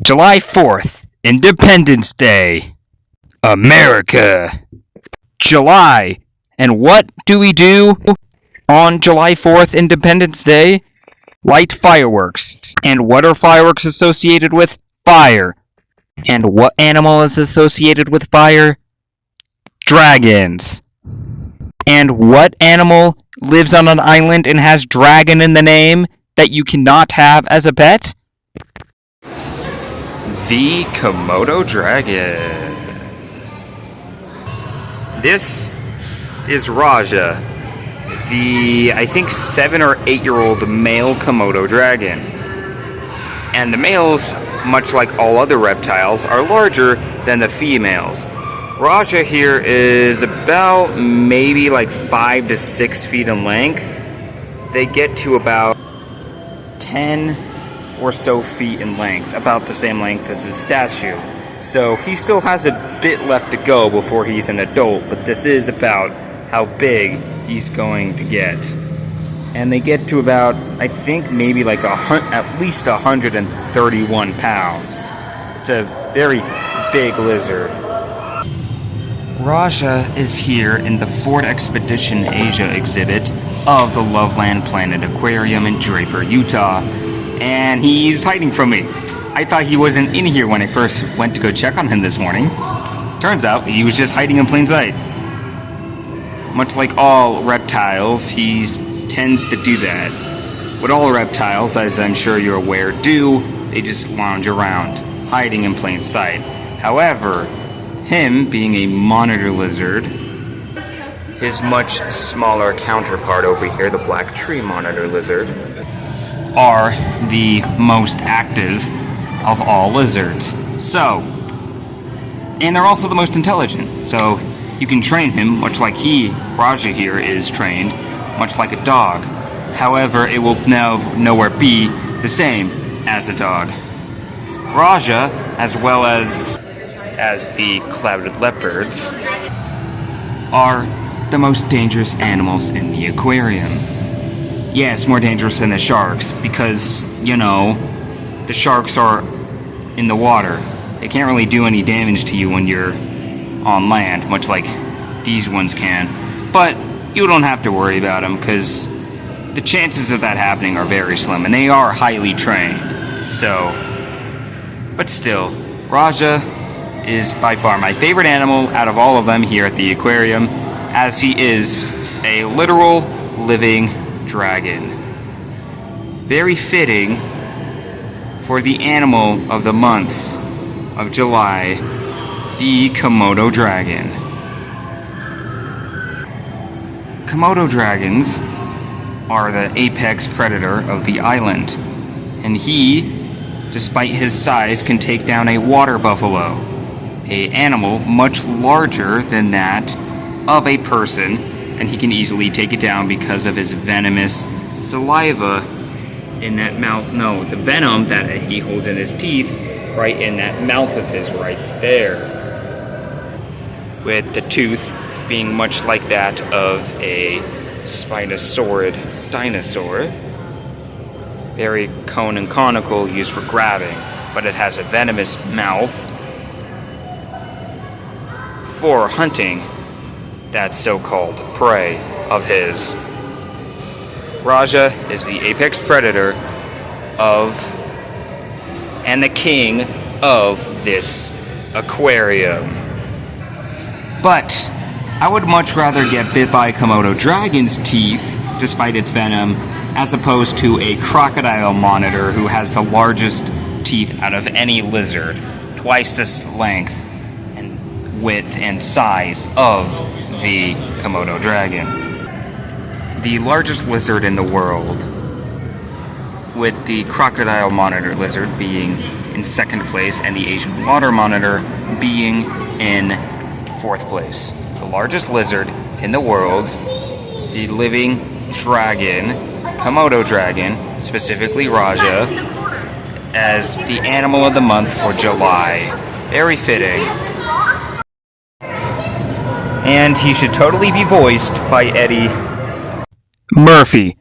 July 4th, Independence Day. America. July. And what do we do on July 4th, Independence Day? Light fireworks. And what are fireworks associated with? Fire. And what animal is associated with fire? Dragons. And what animal lives on an island and has dragon in the name that you cannot have as a pet? The Komodo dragon. This is Raja, the, I think, 7 or 8-year-old male Komodo dragon. And the males, much like all other reptiles, are larger than the females. Raja here is about maybe like 5 to 6 feet in length. They get to about 10 or so feet in length, about the same length as his statue. So he still has a bit left to go before he's an adult, but this is about how big he's going to get. And they get to about, I think, maybe like at least 131 pounds. It's a very big lizard. Raja is here in the Ford Expedition Asia exhibit of the Loveland Planet Aquarium in Draper, Utah. And he's hiding from me. I thought he wasn't in here when I first went to go check on him this morning. Turns out he was just hiding in plain sight. Much like all reptiles, he tends to do that. What all reptiles, as I'm sure you're aware, do, they just lounge around, hiding in plain sight. However, him being a monitor lizard, his much smaller counterpart over here, the black tree monitor lizard, are the most active of all lizards. So, and they're also the most intelligent. So, you can train him, much like Raja here, is trained, much like a dog. However, it will nowhere be the same as a dog. Raja, as well as the clouded leopards, are the most dangerous animals in the aquarium. Yes, more dangerous than the sharks, because, the sharks are in the water. They can't really do any damage to you when you're on land, much like these ones can. But you don't have to worry about them, because the chances of that happening are very slim, and they are highly trained. So, but still, Raja is by far my favorite animal out of all of them here at the aquarium, as he is a literal living dragon. Very fitting for the animal of the month of July, the Komodo dragon. Komodo dragons are the apex predator of the island, and he, despite his size, can take down a water buffalo, an animal much larger than that of a person, and he can easily take it down because of his venomous saliva in that mouth. No, the venom that he holds in his teeth right in that mouth of his right there. With the tooth being much like that of a spinosaurid dinosaur. Very cone and conical, used for grabbing, but it has a venomous mouth for hunting that so-called prey of his. Raja is the apex predator of and the king of this aquarium. But I would much rather get bit by a Komodo dragon's teeth, despite its venom, as opposed to a crocodile monitor who has the largest teeth out of any lizard, twice this length and width and size of the Komodo dragon. The largest lizard in the world, with the crocodile monitor lizard being in second place and the Asian water monitor being in fourth place. The largest lizard in the world, the living dragon, Komodo dragon, specifically Raja, as the animal of the month for July. Very fitting. And he should totally be voiced by Eddie Murphy.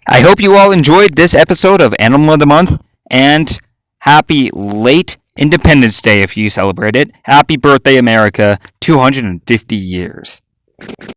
I hope you all enjoyed this episode of Animal of the Month, and Happy late Independence Day if you celebrate it. Happy birthday, America. 250 years.